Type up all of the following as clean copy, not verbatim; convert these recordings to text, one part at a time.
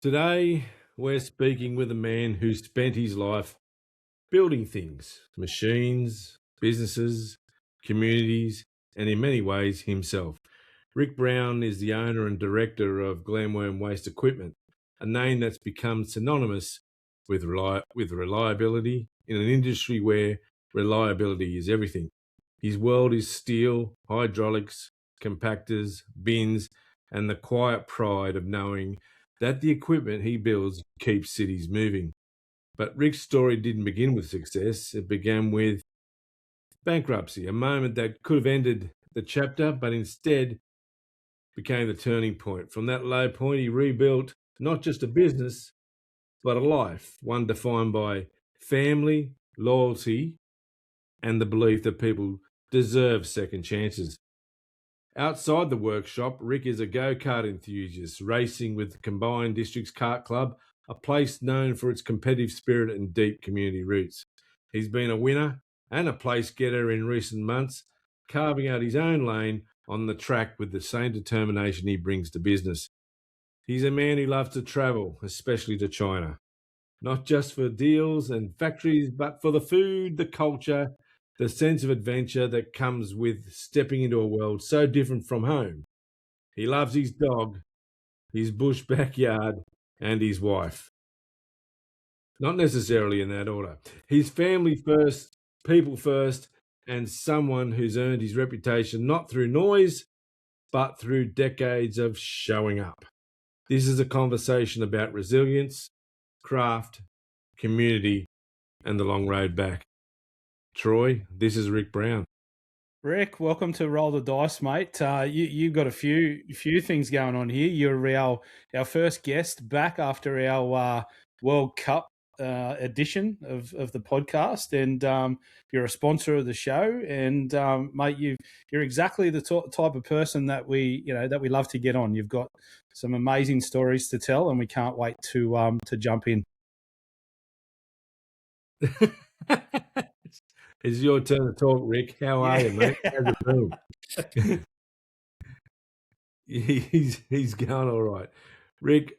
Today, we're speaking with a man who spent his life building things, machines, businesses, communities, and in many ways himself. Rick Brown is the owner and director of Glamworm Waste Equipment, a name that's become synonymous with reliability in an industry where reliability is everything. His world is steel, hydraulics, compactors, bins, and the quiet pride of knowing that the equipment he builds keeps cities moving. But Rick's story didn't begin with success. It began with bankruptcy, a moment that could have ended the chapter, but instead became the turning point. From that low point, he rebuilt not just a business, but a life, one defined by family, loyalty, and the belief that people deserve second chances. Outside the workshop, Rick is a go-kart enthusiast, racing with the Combined Districts Kart Club, a place known for its competitive spirit and deep community roots. He's been a winner and a place getter in recent months, carving out his own lane on the track with the same determination he brings to business. He's a man who loves to travel, especially to China, not just for deals and factories, but for the food, the culture, the sense of adventure that comes with stepping into a world so different from home. He loves his dog, his bush backyard, and his wife. Not necessarily in that order. He's family first, people first, and someone who's earned his reputation not through noise, but through decades of showing up. This is a conversation about resilience, craft, community, and the long road back. Troy, this is Rick Brown. Rick, welcome to Roll the Dice, mate. You've got a few things going on here. You're our first guest back after our World Cup edition of the podcast, and you're a sponsor of the show. And mate, you're exactly the type of person that we love to get on. You've got some amazing stories to tell, and we can't wait to jump in. It's your turn to talk, Rick. How are you, mate? How's it been? He's going all right. Rick,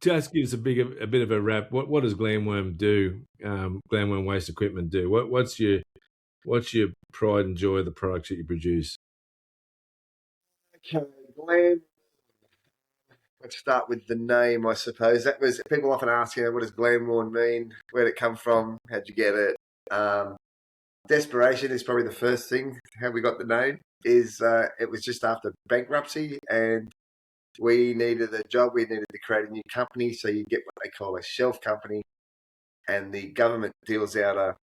just give us a bit of a wrap. What does Glamworm do? Glamworm Waste Equipment do? What's your pride and joy of the products that you produce? Okay, Glam. Let's start with the name, I suppose. That was people often ask, what does Glamworm mean? Where'd it come from? How'd you get it? Desperation is probably the first thing. How we got the name is it was just after bankruptcy, and we needed a job. We needed to create a new company, so you get what they call a shelf company, and the government deals out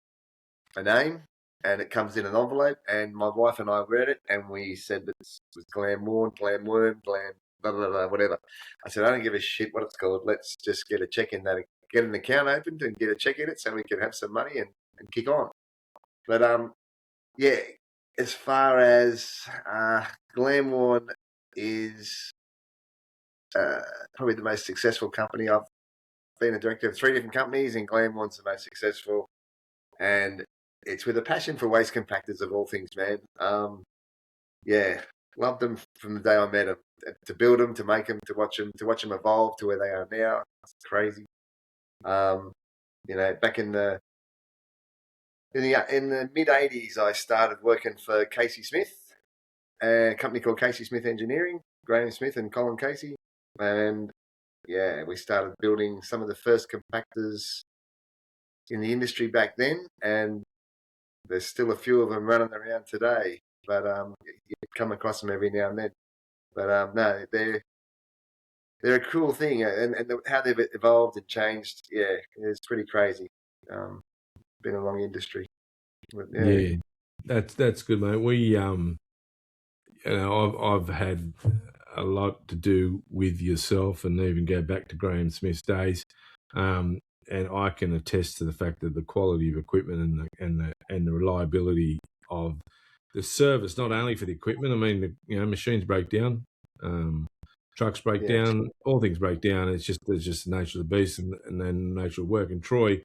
a name, and it comes in an envelope. And my wife and I read it, and we said that it was Glamworm, Glam, blah, blah, blah, whatever. I said, I don't give a shit what it's called. Let's just get a check in that, get an account opened and get a check in it so we can have some money and kick on. But yeah, as far as Glamworm is probably the most successful company. I've been a director of 3 different companies, and Glamworm's the most successful. And it's with a passion for waste compactors of all things, man. Yeah, loved them from the day I met them. To build them, to make them, to watch them evolve to where they are now. It's crazy. Back in the mid '80s, I started working for Casey Smith, a company called Casey Smith Engineering, Graham Smith and Colin Casey, and yeah, we started building some of the first compactors in the industry back then, and there's still a few of them running around today. But you come across them every now and then. But no, they're a cool thing, and how they've evolved and changed. Yeah, it's pretty crazy. Been a long industry. But, yeah, that's good, mate. We I've had a lot to do with yourself, and even go back to Graham Smith's days. And I can attest to the fact that the quality of equipment and the reliability of the service, not only for the equipment. I mean, machines break down, trucks break down, all things break down. It's just the nature of the beast and then the nature of work. And Troy,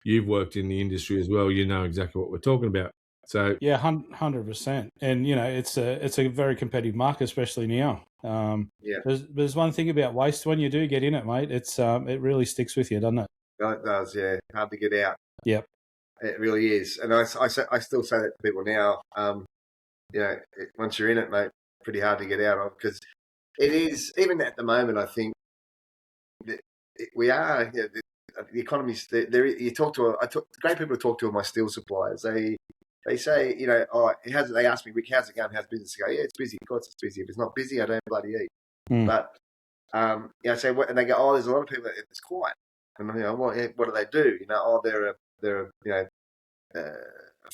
you've worked in the industry as well. You know exactly what we're talking about. So yeah, 100%. And it's a very competitive market, especially now. Yeah, There's one thing about waste when you do get in it, mate. It really sticks with you, doesn't it? it does. Yeah, hard to get out. Yep. It really is. And I still say that to people now. Once you're in it, mate, pretty hard to get out of, because it is. Even at the moment, I think that we are. The economy's there. You talk to great people to talk to are my steel suppliers. They say, they ask me, Rick, how's it going? How's business? I go, yeah, it's busy. Of course, it's busy. If it's not busy, I don't bloody eat. Mm. But I say, what? And they go, oh, there's a lot of people that it's quiet. And what do they do? They're a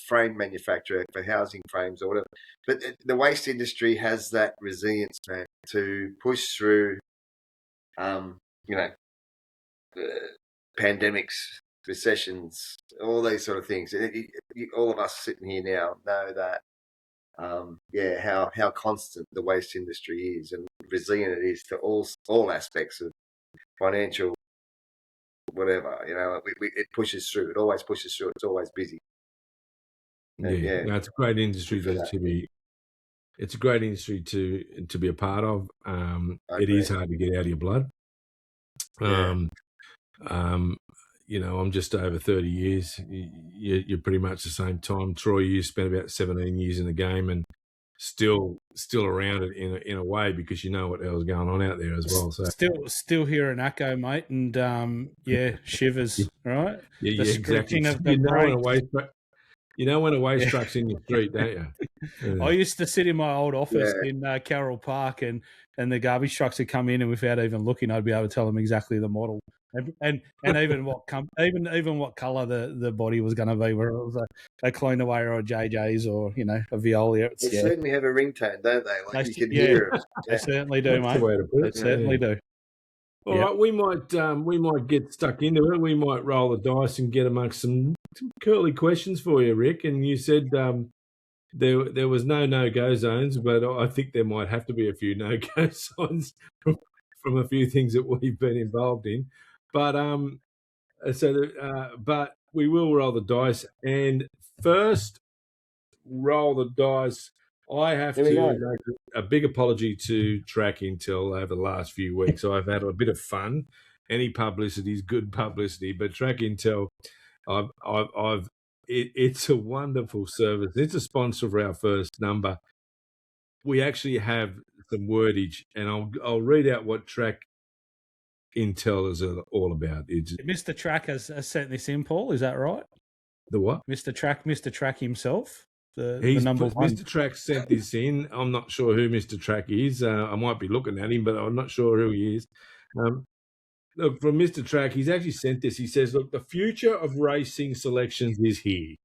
frame manufacturer for housing frames or whatever. But the waste industry has that resilience, man, to push through, pandemics, recessions, all these sort of things. All of us sitting here now know that, how constant the waste industry is and resilient it is to all aspects of financial, whatever. It pushes through. It always pushes through. It's always busy. Yeah, no, it's a great industry to be. It's a great industry to be a part of. It is hard to get out of your blood. I'm just over 30 years. You're pretty much the same time. Troy, you spent about 17 years in the game and still around it in a way, because you know what else is going on out there as well. So Still hear an echo, mate, and shivers, right? Yeah, the exactly. of the when a waste truck's in your street, don't you? I used to sit in my old office in Carroll Park, and the garbage trucks would come in, and without even looking, I'd be able to tell them exactly the model and even what even what colour the body was going to be, whether it was a Cleanaway or a JJ's or a Veolia. They certainly have a ringtone, don't they? Like you can hear them. They certainly do, mate. They certainly do. All right, we might get stuck into it. We might roll the dice and get amongst some curly questions for you, Rick. And you said there was no-go zones, but I think there might have to be a few no-go zones from a few things that we've been involved in. But but we will roll the dice. And first, roll the dice. I have to make a big apology to Track Intel over the last few weeks. I've had a bit of fun. Any publicity is good publicity, but Track Intel, it's a wonderful service. It's a sponsor of our first number. We actually have some wordage, and I'll read out what Track Intel is all about. Mr. Track has sent this in, Paul. Is that right? The what? Mr. Track himself. The number one. Mr. Track sent this in. I'm not sure who Mr. Track is. I might be looking at him, but I'm not sure who he is. Look, from Mr. Track, he's actually sent this. He says, look, the future of racing selections is here.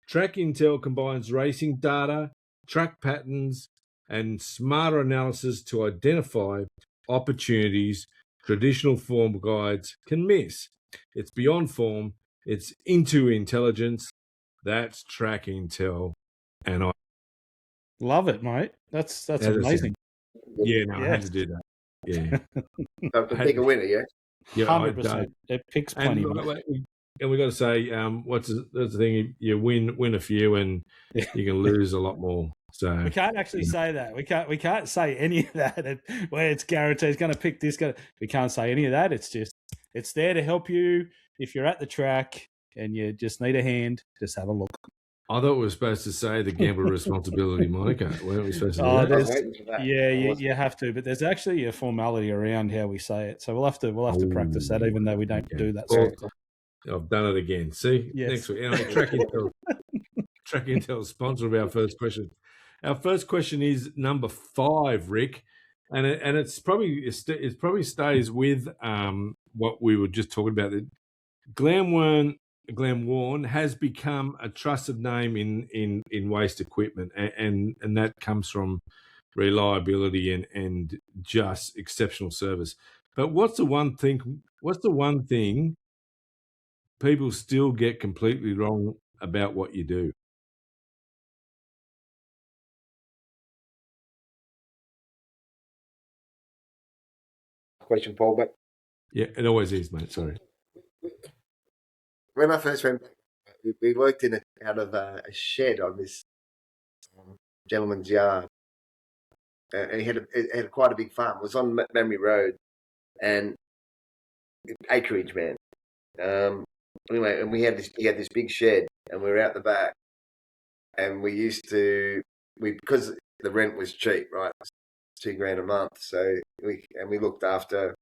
Track Intel combines racing data, track patterns, and smarter analysis to identify opportunities traditional form guides can miss. It's beyond form. It's into intelligence. That's Track Intel, and I love it, mate. That's amazing. I had to do that. Yeah, to pick a winner, yeah. Yeah, 100%. It picks plenty. And we got to say, that's the thing. You win a few, and you can lose a lot more. So we can't actually say that. We can't say any of that. Where it's guaranteed it's going to pick this. We can't say any of that. It's there to help you if you're at the track and you just need a hand. Just have a look. I thought we were supposed to say the gambler responsibility moniker. Weren't we supposed to do that? You have to, but there's actually a formality around how we say it. So we'll have to practice that, even though we don't do that. I've done it again. See, next week. Track Intel, sponsor of our first question. Our first question is number 5, Rick, and it probably stays with what we were just talking about. Glamworm has become a trusted name in waste equipment, and that comes from reliability and just exceptional service. But what's the one thing people still get completely wrong about what you do? Question, Paul, but yeah, it always is, mate. Sorry. When I first went we worked out of a shed on this gentleman's yard, and he had quite a big farm. It was on Memory Road, and acreage, man. Anyway, and he had this big shed, and we were out the back, and because the rent was cheap, right? It was $2,000 a month, so we looked after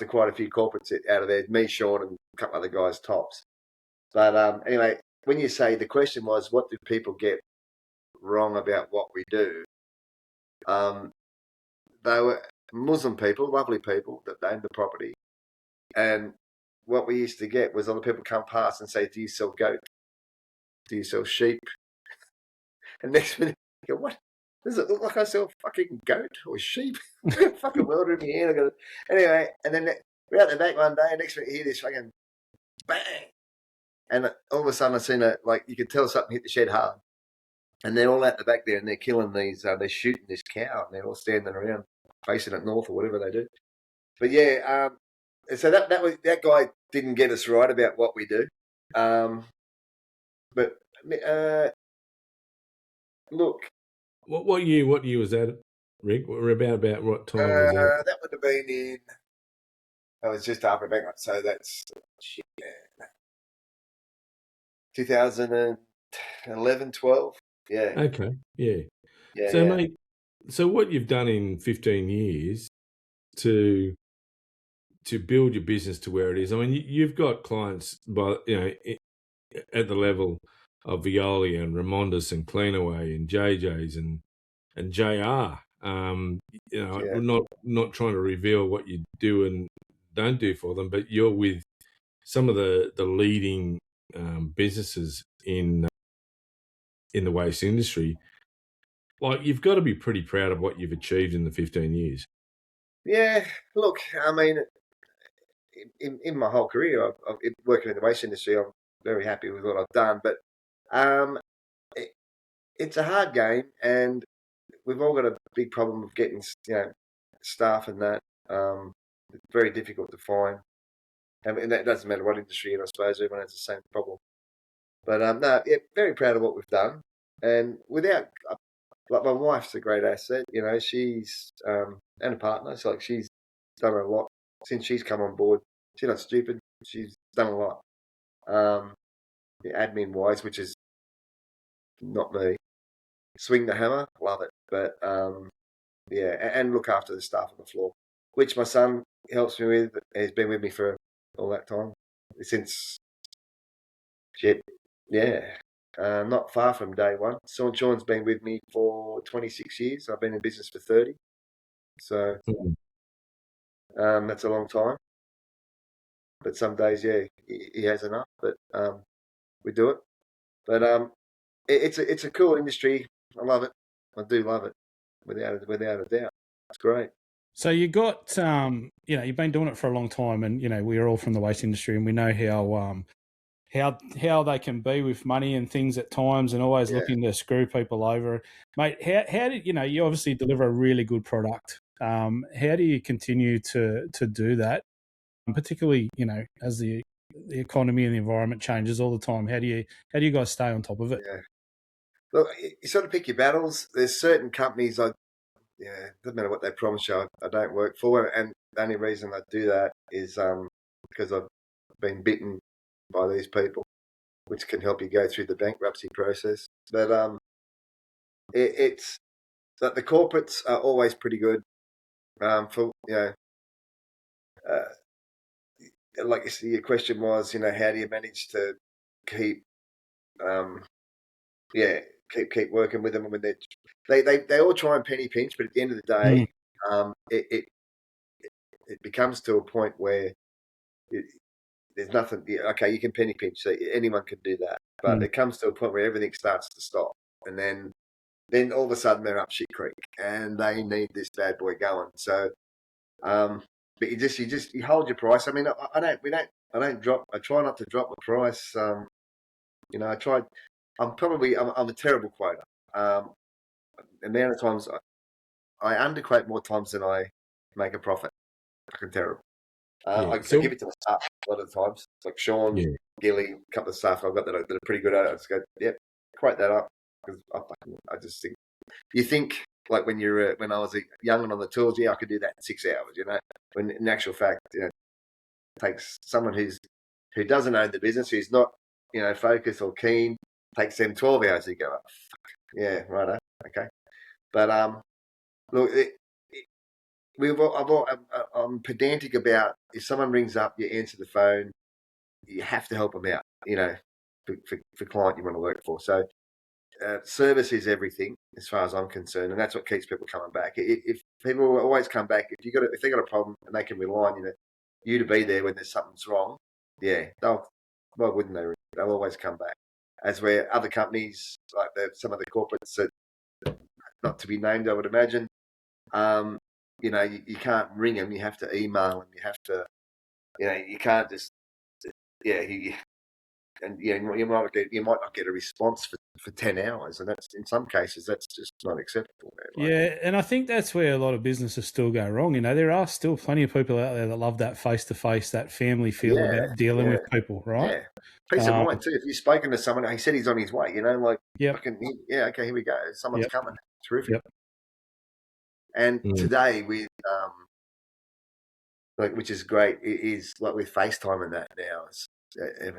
quite a few corporates out of there. Me, Sean, and a couple other guys tops. But anyway, when you say the question was, what do people get wrong about what we do? They were Muslim people, lovely people that owned the property, and what we used to get was other people come past and say, "Do you sell goat? Do you sell sheep?" And next minute, you go, "What? Does it look like I sell fucking goat or sheep?" Fucking world in the hand. Anyway, and then we're out the back one day, and next minute you hear this fucking bang, and all of a sudden I seen you could tell something hit the shed hard, and they're all out the back there, and they're killing these, they're shooting this cow, and they're all standing around facing it north or whatever they do. But yeah, so that guy didn't get us right about what we do. But look, What year was that, Rick? We're about what time was that? That would have been in. I was just after Bankruptcy, so that's 2011, 12. Yeah. Okay, yeah. So, mate, so what you've done in 15 years to build your business to where it is. I mean, you've got clients, at the level of Violi and Ramondas and Cleanaway and JJ's and JR. We're not trying to reveal what you do and don't do for them, but you're with some of the leading businesses in the waste industry. Like, you've got to be pretty proud of what you've achieved in the 15 years. Yeah, look, I mean, in my whole career, I've working in the waste industry, I'm very happy with what I've done. But it's a hard game, and we've all got a big problem of getting staff and that. It's very difficult to find, and that doesn't matter what industry, and I suppose everyone has the same problem. But no, yeah, very proud of what we've done, and without like my wife's a great asset. She's and a partner, so she's done a lot since she's come on board. She's not stupid. She's done a lot, admin wise, which is not me. Swing the hammer, love it, but yeah, and look after the staff on the floor, which my son helps me with. He's been with me for all that time since not far from day one. Sean's been with me for 26 years. I've been in business for 30, so that's a long time. But some days, yeah, he has enough. But we do it. But it's a cool industry. I love it. I do love it, without a doubt. It's great. So you got, you've been doing it for a long time, and we're all from the waste industry, and we know how they can be with money and things at times, and always looking to screw people over. Mate, how did you obviously deliver a really good product? How do you continue to do that, and particularly as the economy and the environment changes all the time? How do you guys stay on top of it? Yeah. Look, you sort of pick your battles. There's certain companies doesn't matter what they promise you, I don't work for, and the only reason I do that is because I've been bitten by these people, which can help you go through the bankruptcy process. But it's that the corporates are always pretty good. For like you see, your question was, how do you manage to keep keep working with them when they all try and penny pinch, but at the end of the day, it becomes to a point where there's nothing. Okay, you can penny pinch, so anyone can do that, but it comes to a point where everything starts to stop, and then all of a sudden they're up shit creek, and they need this bad boy going. So, but you hold your price. I mean, I don't drop. I try not to drop the price. I try. I'm a terrible quoter. The amount of times I underquote more times than I make a profit. Fucking terrible. I give it to my staff a lot of the times. Like Sean, Gilly, a couple of staff I've got that are pretty good at it. I just go, yeah, quote that up because I just think you think like when I was young and on the tools, yeah, I could do that in 6 hours, When in actual fact, it takes someone who doesn't own the business, who's not, focused or keen, takes them 12 hours to go. Oh, fuck. Yeah, right. Okay, but look, I'm pedantic about if someone rings up, you answer the phone, you have to help them out, for client you want to work for. So service is everything as far as I'm concerned, and that's what keeps people coming back. If people always come back, if they got a problem and they can rely on you to be there when there's something's wrong, yeah, why wouldn't they? They'll always come back. As where other companies, like some of the corporates that not to be named, I would imagine, you can't ring them. You have to email them. You have to, you can't just, yeah, you might not get a response for 10 hours, and that's in some cases that's just not acceptable, man. Yeah, and I think that's where a lot of businesses still go wrong. There are still plenty of people out there that love that face-to-face, that family feel about dealing with people, right? Yeah, peace of mind too. If you've spoken to someone, he said he's on his way, Yep. yeah, okay, here we go. Someone's coming. Terrific. Yep. And today with which is great, is like with FaceTime and that now. It's a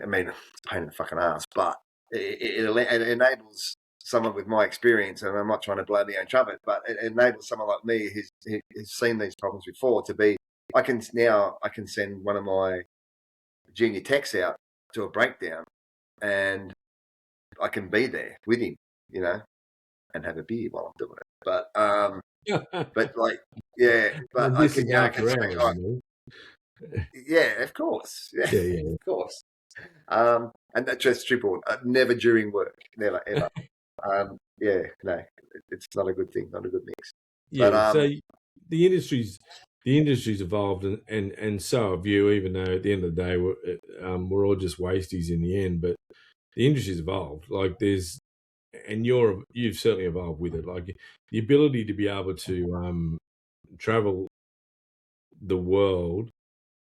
pain in the fucking ass, but it enables someone with my experience, and I'm not trying to blow my own trumpet, but it enables someone like me who's seen these problems before to be. I can send one of my junior techs out to a breakdown, and I can be there with him, and have a beer while I'm doing it. But like, yeah, but I can, I can say, yeah, of course, yeah, of course. And that's just triple. Never during work, never ever. Yeah, no, it's not a good thing, not a good mix. Yeah, but, so the industry's evolved, and so have you. Even though at the end of the day we're all just wasties in the end, but the industry's evolved. Like you've certainly evolved with it. Like the ability to be able to travel the world,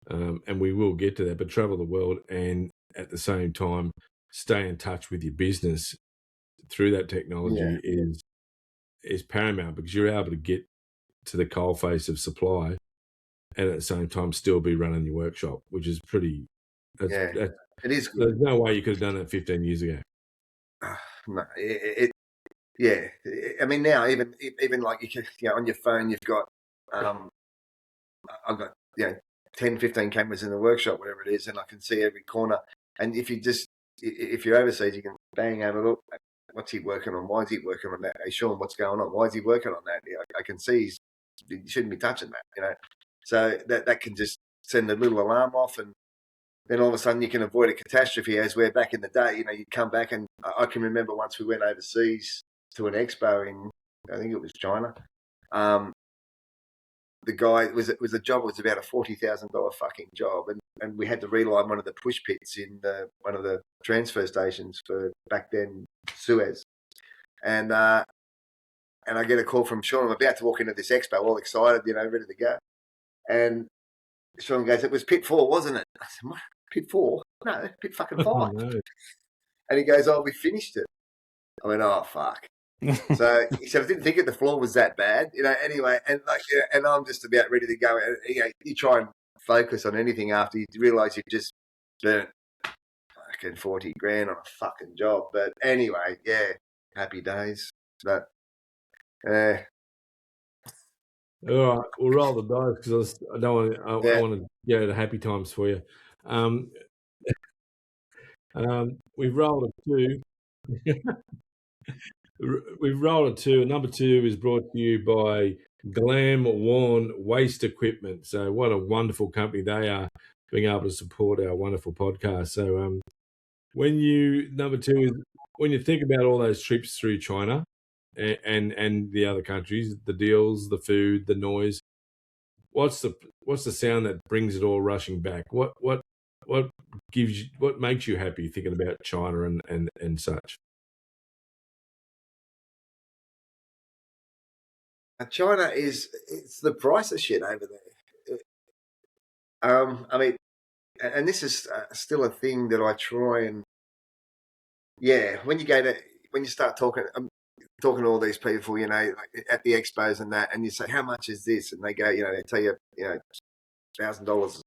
and we will get to that, but travel the world and at the same time stay in touch with your business through that technology is paramount, because you're able to get to the coalface of supply and at the same time still be running your workshop, which is pretty. It is good. There's no way you could have done that 15 years ago. No, yeah. I mean, now even like you can, on your phone you've got, I've got 10, 15 cameras in the workshop, whatever it is, and I can see every corner. And if you're overseas, you can bang over, look, what's he working on? Why is he working on that? Hey, Sean, what's going on? Why is he working on that? I can see he shouldn't be touching that, So that can just send a little alarm off, and then all of a sudden you can avoid a catastrophe. As where back in the day, you come back, and I can remember once we went overseas to an expo in, I think it was China. The guy it was a job. It was about a $40,000 fucking job, and we had to reline one of the push pits in one of the transfer stations for back then Suez, and I get a call from Sean. I'm about to walk into this expo, all excited, ready to go, and Sean goes, "It was pit 4, wasn't it?" I said, "What? Pit 4? No, pit fucking 5." Oh, no. And he goes, "Oh, we finished it." I went, "Oh, fuck." So he said, "I didn't think the floor was that bad." Anyway, and and I'm just about ready to go. And, you try and focus on anything after you realise you've just burnt fucking 40 grand on a fucking job. But anyway, yeah, happy days. But all right, we'll roll the dice because I don't want. I want to go to happy times for you. We've rolled a 2. We've rolled a 2. Number 2 is brought to you by Glamworm Waste Equipment. So what a wonderful company they are, being able to support our wonderful podcast. So number 2 is when you think about all those trips through China and the other countries, the deals, the food, the noise, what's the sound that brings it all rushing back? What makes you happy thinking about China and such? China it's the price of shit over there. I mean, and this is still a thing that I try and when you start talking. Talking to all these people, like at the expos and that, and you say, how much is this? And they go, they tell you, $1,000,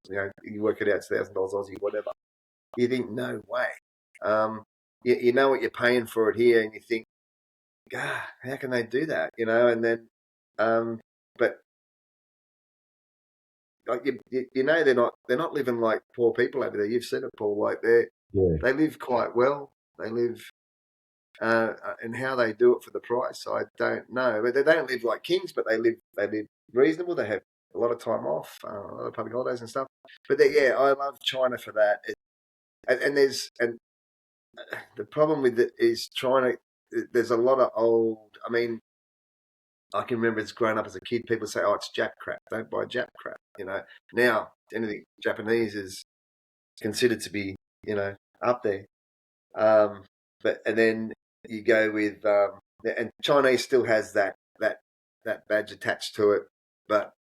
you work it out, it's $1,000 Aussie, whatever. You think, no way. You know what you're paying for it here, and you think, how can they do that? And then, but like they're not living like poor people over there. You've said it, Paul. Like they live quite well. They live. And how they do it for the price, I don't know. But they don't live like kings, but they live reasonable. They have a lot of time off, a lot of public holidays and stuff. But I love China for that. And the problem with it is China. There's a lot of old. I mean, I can remember as growing up as a kid, people say, "Oh, it's Jap crap. Don't buy Jap crap." Now anything Japanese is considered to be, up there. But and then you go with and Chinese still has that badge attached to it, but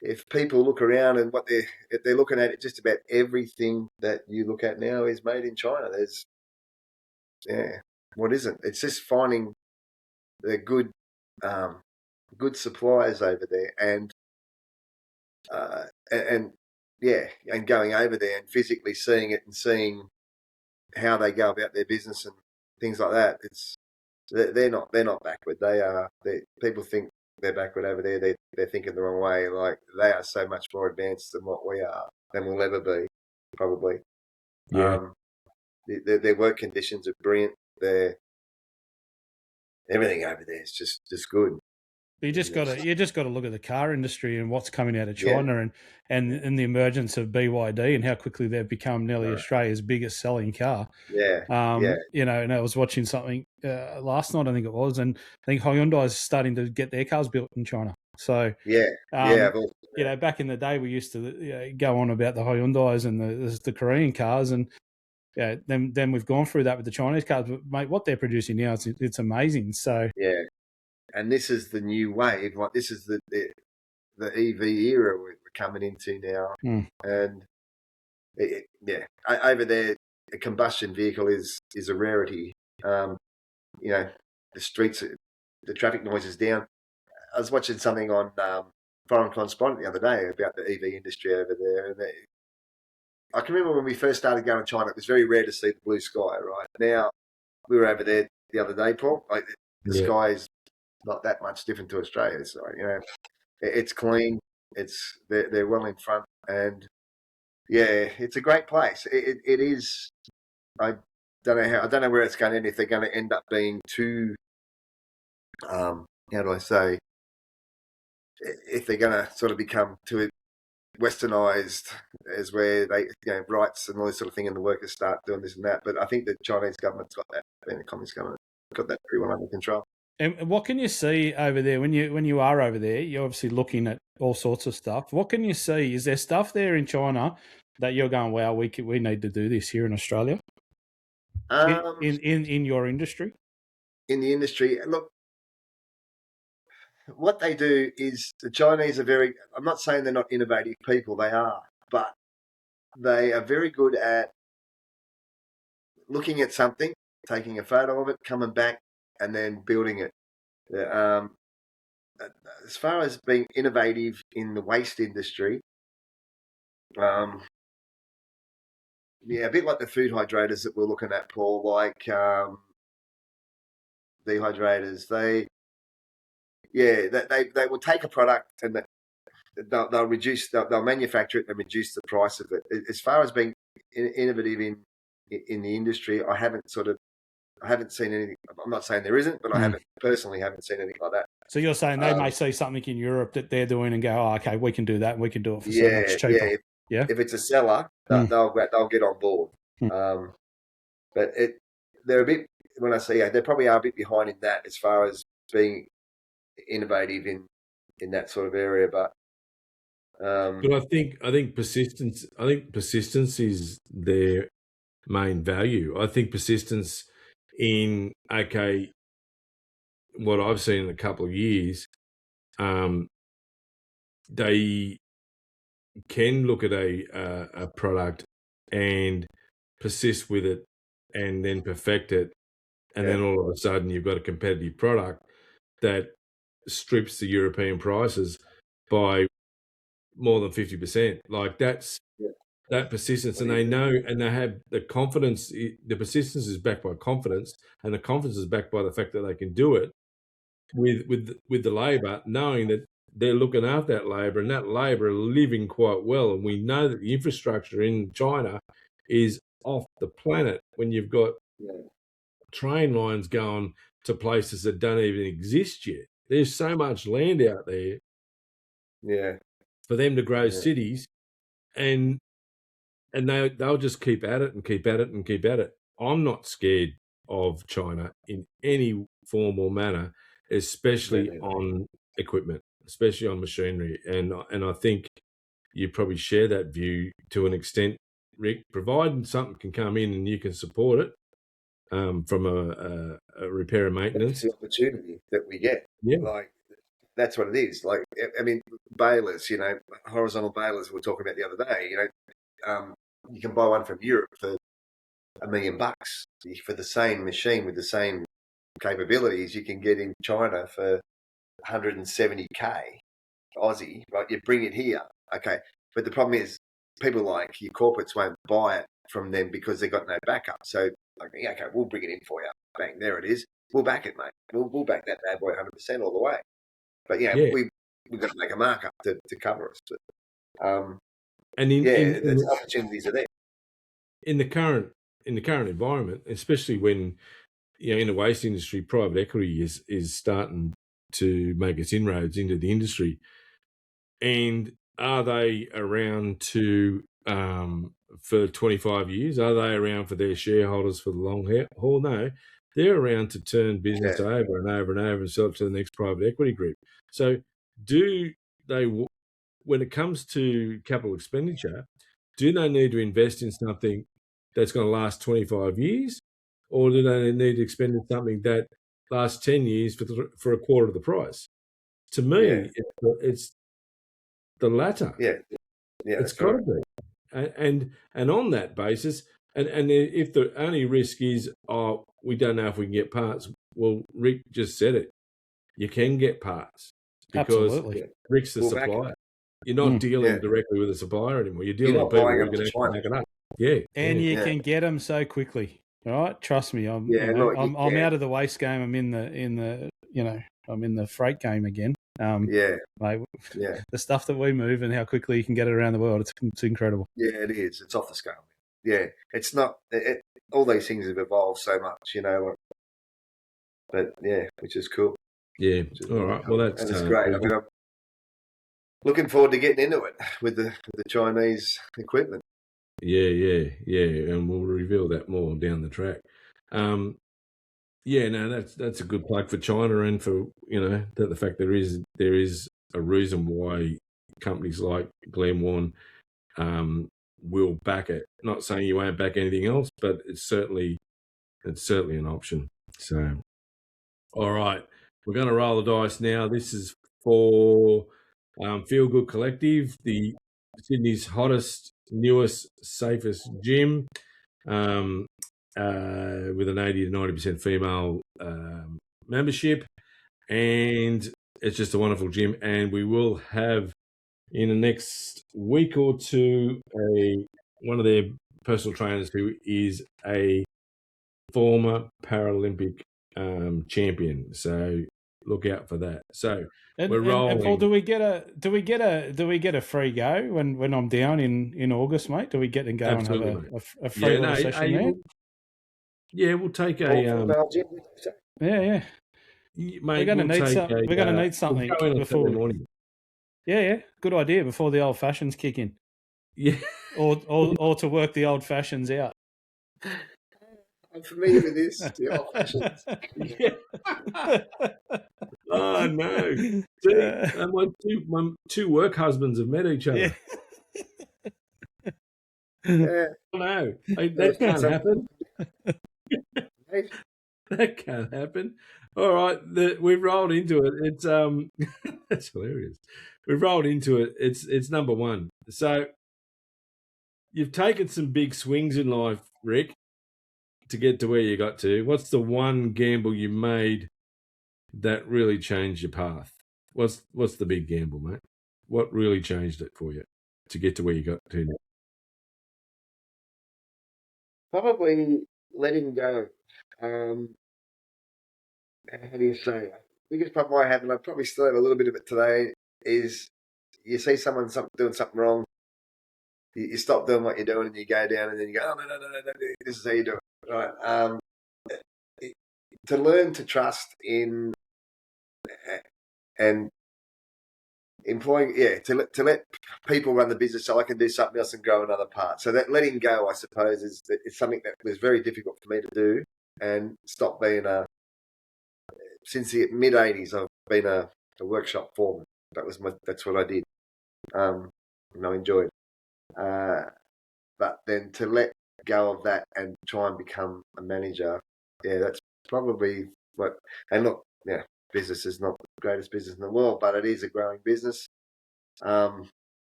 if people look around and they're looking at it, just about everything that you look at now is made in China. There's what isn't? It's just finding the good suppliers over there and going over there and physically seeing it and seeing how they go about their business and things like that. They're not backward. People think they're backward over there. They're thinking the wrong way. Like they are so much more advanced than what we are, than we'll ever be, probably. Yeah. Their work conditions are brilliant. Everything over there is just good. You just got to look at the car industry and what's coming out of China and the emergence of BYD and how quickly they've become nearly Australia's biggest selling car. And I was watching something last night, I think it was, and I think Hyundai is starting to get their cars built in China. So back in the day we used to go on about the Hyundais and the Korean cars, and then we've gone through that with the Chinese cars. But mate, what they're producing now, it's amazing. So and this is the new wave. Like this is the EV era we're coming into now. And over there, a combustion vehicle is a rarity. The streets, the traffic noise is down. I was watching something on Foreign Correspondent the other day about the EV industry over there, and I can remember when we first started going to China, it was very rare to see the blue sky. Right now, we were over there the other day, Paul. Like the sky is not that much different to Australia. So it's clean. They're well in front, and it's a great place. It is. I don't know where it's going to end. If they're going to end up being too, how do I say? If they're going to sort of become too westernized, as where they rights and all this sort of thing, and the workers start doing this and that. But I think the Chinese government's got that. Being the communist government, got that pretty well under control. And what can you see over there when you are over there? You're obviously looking at all sorts of stuff. What can you see? Is there stuff there in China that you're going, wow, we need to do this here in Australia? In your industry? In the industry, look, what they do is the Chinese are very. I'm not saying they're not innovative people. They are, but they are very good at looking at something, taking a photo of it, coming back, and then building it. As far as being innovative in the waste industry, a bit like the food hydrators that we're looking at, Paul, like dehydrators. They will take a product and they'll manufacture it and reduce the price of it. As far as being innovative in the industry, I haven't seen anything. I'm not saying there isn't, but I haven't seen anything like that. So you're saying they may see something in Europe that they're doing and go, oh, okay, we can do that. And we can do it for so much cheaper. If it's a seller, they'll get on board. But they're a bit. When I say they probably are a bit behind in that as far as being innovative in that sort of area. But I think persistence. I think persistence is their main value. I think persistence in what I've seen in a couple of years, they can look at a product and persist with it and then perfect it, and then all of a sudden you've got a competitive product that strips the European prices by more than 50%. Like that's that persistence, and they know, and they have the confidence. The persistence is backed by confidence, and the confidence is backed by the fact that they can do it with the labour, knowing that they're looking after that labour, and that labour are living quite well. And we know that the infrastructure in China is off the planet when you've got train lines going to places that don't even exist yet. There's so much land out there for them to grow cities, and they'll just keep at it and keep at it and keep at it. I'm not scared of China in any form or manner, especially on equipment, especially on machinery. And I think you probably share that view to an extent, Rick, providing something can come in and you can support it from a repair and maintenance. That's the opportunity that we get. Yeah. Like, that's what it is. Like, I mean, balers, horizontal balers we were talking about the other day, you can buy one from Europe for $1 million for the same machine with the same capabilities. You can get in China for 170K Aussie, right? You bring it here, okay. But the problem is, people like your corporates won't buy it from them because they've got no backup. So, like, okay, we'll bring it in for you. Bang, there it is. We'll back it, mate. We'll back that bad boy 100% all the way. But we've got to make a markup to cover us. But, and the opportunities are there in the current environment, especially when in the waste industry, private equity is starting to make its inroads into the industry. And are they around for 25 years? Are they around for their shareholders for the long haul? No, they're around to turn business over and over and over and sell it to the next private equity group. So do they, when it comes to capital expenditure, do they need to invest in something that's going to last 25 years? Or do they need to expend in something that lasts 10 years for a quarter of the price? To me, it's the latter. It's got to be. And on that basis, and if the only risk is, we don't know if we can get parts, well, Rick just said it. You can get parts because Rick's the supplier. You're not dealing directly with a supplier anymore. You're dealing with people who can actually back it up. Yeah. And you can get them so quickly. All right, trust me. I'm out of the waste game. I'm in the freight game again. Mate, the stuff that we move and how quickly you can get it around the world, it's incredible. Yeah, it is. It's off the scale. Yeah, it's not. All these things have evolved so much, But which is cool. Yeah. All right. Cool. Well, that's great. I mean, I'm looking forward to getting into it with the Chinese equipment. Yeah, and we'll reveal that more down the track. That's a good plug for China, and for that the fact there is a reason why companies like Glamworm will back it. Not saying you won't back anything else, but it's certainly an option. So, all right, we're going to roll the dice now. This is for Feel Good Collective, the Sydney's hottest, newest, safest gym, with an 80 to 90% female membership, and it's just a wonderful gym. And we will have in the next week or two one of their personal trainers who is a former Paralympic champion. So look out for that. So we're rolling. And Paul, do we get a free go when I'm down in August, mate? Do we get to go Absolutely, and have a free little session there? Yeah, we'll take a. Mate, we're going to need something before morning. Yeah, good idea before the old fashions kick in. Yeah, or to work the old fashions out. I'm familiar with this. The old fashions. Oh no! See, my two work husbands have met each other. No, that can't happen. That can't happen. All right, we've rolled into it. It's that's hilarious. we've rolled into it. It's number one. So you've taken some big swings in life, Rick, to get to where you got to. What's the one gamble you made that really changed your path? What's the big gamble, mate? What really changed it for you to get to where you got to now? Probably letting go. How do you say? Biggest problem I have, and I probably still have a little bit of it today, is you see someone doing something wrong, you stop doing what you're doing, and you go down, and then you go, oh no, no, no, no, no, this is how you do it, right? To learn to trust in and employing, to let people run the business so I can do something else and grow another part. So that letting go, I suppose, is something that was very difficult for me to do, and stop being since the mid '80s. I've been a workshop foreman. That's what I did, and I enjoyed. But then to let go of that and try and become a manager, that's probably what. And look, business is not the greatest business in the world, but it is a growing business. But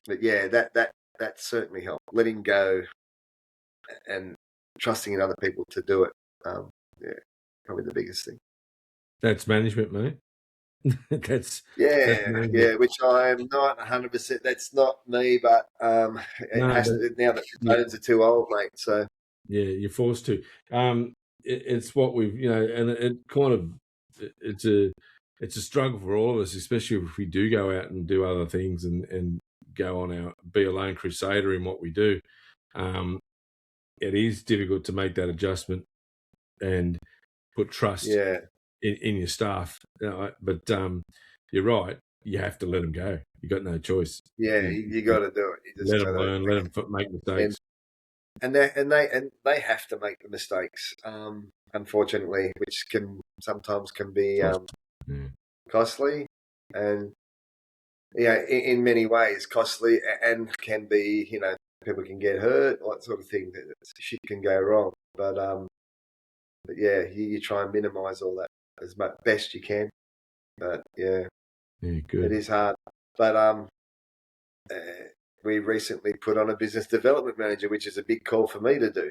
that certainly helped. Letting go and trusting in other people to do it. Probably the biggest thing. That's management, mate. that's which I'm not 100%. That's not me, but now that the phones are too old, mate. So you're forced to. It's what we've, and it kind of it's a struggle for all of us, especially if we do go out and do other things and go on be a lone crusader in what we do. It is difficult to make that adjustment and put trust in your staff. But you're right. You have to let them go. You got no choice. You got to do it. You just let them learn. Let them make mistakes. And they have to make the mistakes. Unfortunately, which sometimes can be costly, and in many ways costly, and can be people can get hurt, all that sort of thing. Shit can go wrong, but you try and minimise all that as much best you can. But good. It is hard. But we recently put on a business development manager, which is a big call for me to do.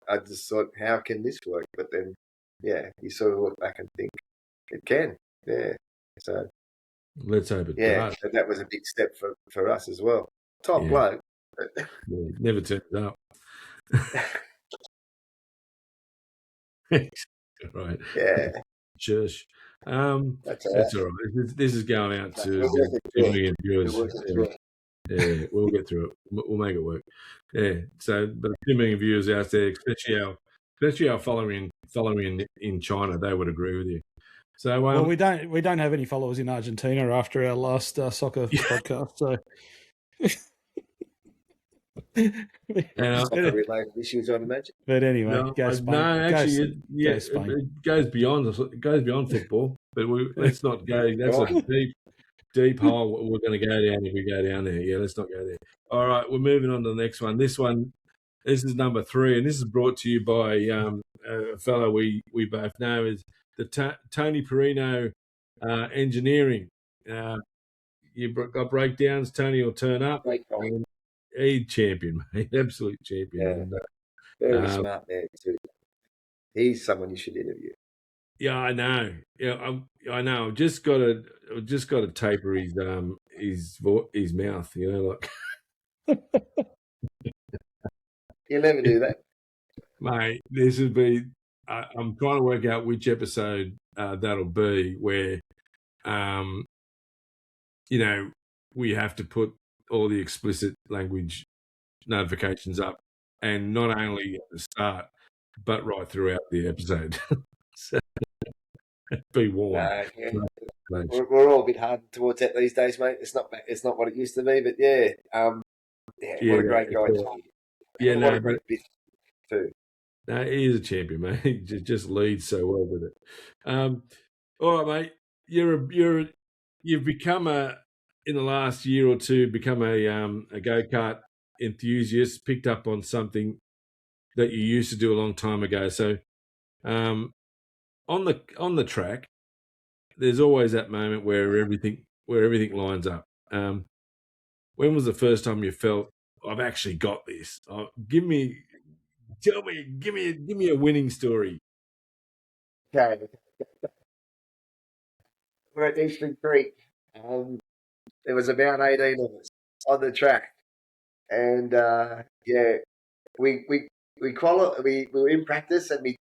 I just thought, how can this work? But then, you sort of look back and think it can. Yeah. So let's hope it does. And that was a big step for us as well. Top bloke. Never turns up. Right. Yeah. Shush. That's all right. This is going out to 2 million viewers. We'll get through it. We'll make it work. So, but 2 million viewers out there, especially our following in China, they would agree with you. So, well, we don't have any followers in Argentina after our last soccer podcast. So, related issues, I'd imagine. But anyway, actually, it goes beyond football. But let's not go. That's a deep hole we're going to go down if we go down there. Yeah, let's not go there. All right, we're moving on to the next one. This is number 3, and this is brought to you by a fellow we both know, is the Tony Perino Engineering. You got breakdowns, Tony will turn up. He's champion, mate. Absolute champion. Yeah. Very smart man too. He's someone you should interview. Yeah, I know. Yeah, I know. I've just got to taper his mouth. Like. You'll never do that, mate. This would be. I'm trying to work out which episode that'll be where, we have to put all the explicit language notifications up, and not only at the start, but right throughout the episode. So, be warned. We're all a bit hard towards that these days, mate. It's not what it used to be, but what a great guy. What a great bit too. No, he is a champion, mate. He just leads so well with it. All right, mate. You've become in the last year or two, become a go-kart enthusiast, picked up on something that you used to do a long time ago. So on the track, there's always that moment where everything lines up. When was the first time you felt I've actually got this? Give me a winning story. Okay. We're at Eastern Creek. There was about 18 of us on the track, and we we we were in practice, and we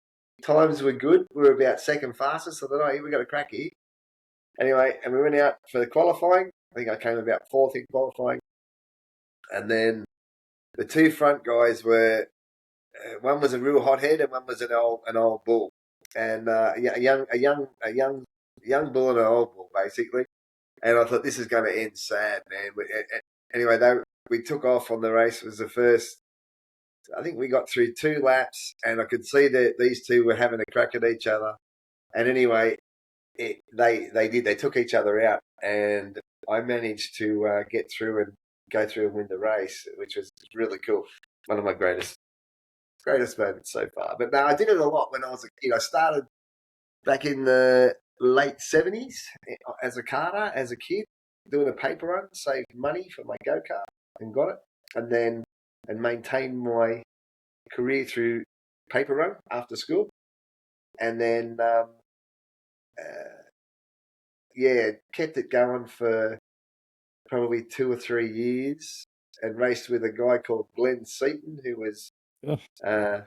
times were good. We were about second fastest. So I thought, oh, we got a crack here. Anyway, and we went out for the qualifying. I think I came about fourth in qualifying, and then the two front guys were one was a real hothead, and one was an old bull, and a young bull and an old bull basically. And I thought this is going to end sad, man. Anyway, we took off on the race. It was the first. I think we got through 2 laps, and I could see that these two were having a crack at each other. And anyway, they took each other out, and I managed to get through and go through and win the race, which was really cool. One of my greatest moments so far. But no, I did it a lot when I was a kid. I started back in the late 70s as a karter, as a kid, doing a paper run, saved money for my go-kart and got it, and maintained my career through paper run after school. And then, kept it going for probably 2 or 3 years and raced with a guy called Glenn Seaton, who was back. I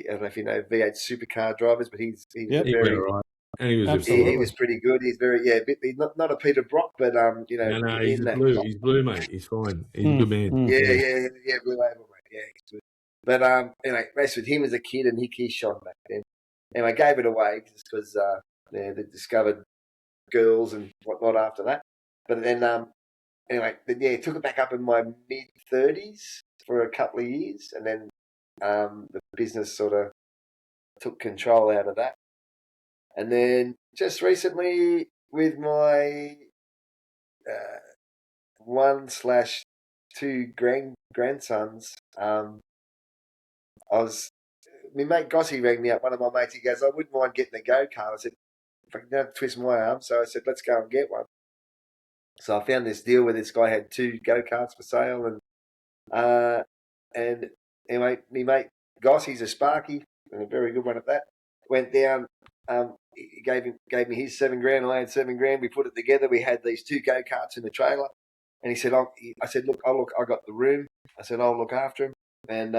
don't know if you know V8 supercar drivers, but he's Yep. a very right. And he was Absolutely. he was pretty good. He's very he's not a Peter Brock, but no, he's in that blue. He's blue, mate. He's fine. He's a good man. yeah, Blue Label, mate. Yeah, he's good. But anyway, raced with him as a kid, and he shone back then. And I gave it away just because they discovered girls and whatnot after that. But then took it back up in my mid-30s for a couple of years, and then the business sort of took control out of that. And then just recently, with my 1/2 grandsons, my mate Gossie rang me up. One of my mates, he goes, "I wouldn't mind getting a go kart." I said, "If I can have to twist my arm," so I said, "Let's go and get one." So I found this deal where this guy had 2 go karts for sale, and anyway, my mate Goss, he's a Sparky and a very good one at that. Went down. He gave me his $7,000. I had $7,000. We put it together. We had these 2 go karts in the trailer, and he said, "I said, look, I got the room." I said, "I'll look after him," and